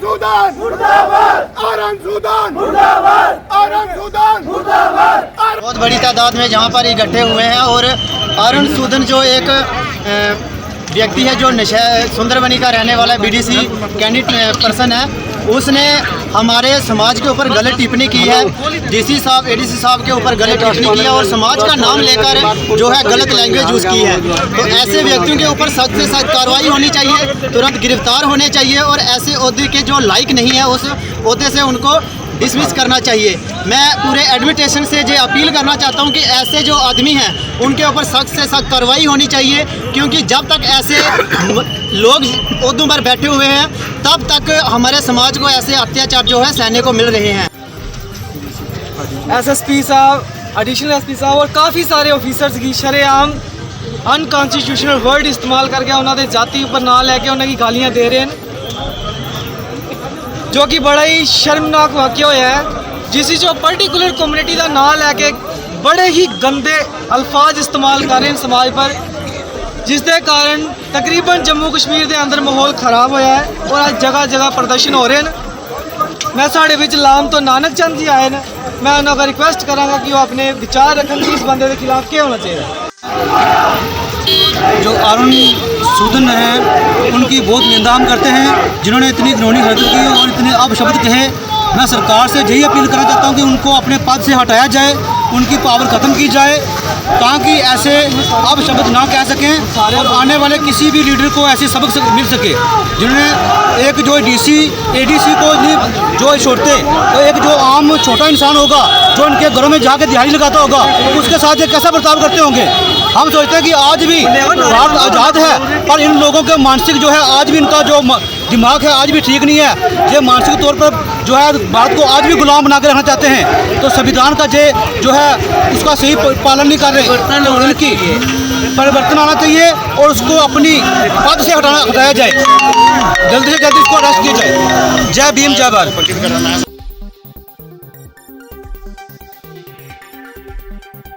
सूदान मुर्दाबाद, आरन सूदान मुर्दाबाद, आरन सूदान मुर्दाबाद। बहुत बड़ी तादाद में जहाँ पर इकट्ठे हुए हैं और आरन सूदन जो एक व्यक्ति है जो सुंदरबनी का रहने वाला बीडीसी कैंडिडेट पर्सन है, उसने हमारे समाज के ऊपर गलत टिप्पणी की है। डीसी साहब एडीसी साहब के ऊपर गलत टिप्पणी की है और समाज का नाम लेकर जो है गलत लैंग्वेज यूज़ की है। तो ऐसे व्यक्तियों के ऊपर सख्त से सख्त कार्रवाई होनी चाहिए, तुरंत गिरफ्तार होने चाहिए और ऐसे ओहदे के जो लायक नहीं है उस ओहदे से उनको डिसमिस करना चाहिए। मैं पूरे एडमिनिस्ट्रेशन से ये अपील करना चाहता हूँ कि ऐसे जो आदमी हैं उनके ऊपर सख्त से सख्त कार्रवाई होनी चाहिए, क्योंकि जब तक ऐसे लोग ओहदों पर बैठे हुए हैं तब तक हमारे समाज को ऐसे अत्याचार जो है सहने को मिल रहे हैं। एसएसपी साहब, एडिशनल एसपी साहब और काफ़ी सारे ऑफिसर्स की शरेआम अनकॉन्स्टिट्यूशनल वर्ड इस्तेमाल करके उन्होंने जाति पर ना लैके उन्होंने गालियाँ दे रहे हैं, जो कि बड़ा ही शर्मनाक वाक़या होया है। जिस जो पर्टिकुलर कम्युनिटी का नाम लैके बड़े ही गंदे अल्फाज इस्तेमाल कर रहे हैं समाज पर, जिसके कारण तकरीबन जम्मू कश्मीर के अंदर माहौल खराब होया है और आज जगह जगह प्रदर्शन हो रहे हैं। मैं साढ़े विच लाम तो नानक चंद जी आए हैं, मैं उन्होंने रिक्वेस्ट कराँगा कि वो अपने विचार रखें कि इस बंदे के खिलाफ क्या होना चाहिए। जो आरन सूदन है उनकी बहुत निंदा हम करते हैं, जिन्होंने इतनी घिनौनी हरकत की और इतने अपशब्द कहे। मैं सरकार से यही अपील करना चाहता हूँ कि उनको अपने पद से हटाया जाए, उनकी पावर ख़त्म की जाए ताकि ऐसे अपशब्द ना कह सकें और आने वाले किसी भी लीडर को ऐसी सबक मिल सके। जिन्होंने एक जो डीसी एडीसी को जो छोड़ते तो एक जो आम छोटा इंसान होगा जो उनके घरों में जाकर दिहाड़ी लगाता होगा उसके साथ ये कैसा बर्ताव करते होंगे। हम सोचते हैं कि आज भी भारत आज़ाद है पर इन लोगों के मानसिक जो है आज भी इनका जो दिमाग है आज भी ठीक नहीं है। ये मानसिक तौर पर जो है भारत को आज भी गुलाम बना के रखना चाहते हैं। तो संविधान का जो है उसका सही पालन नहीं कर रहे, इनकी परिवर्तन आना चाहिए और उसको अपनी पद से हटाया जाए, जल्दी से जल्दी इसको अरेस्ट किया जाए। जय भीम जय भारत।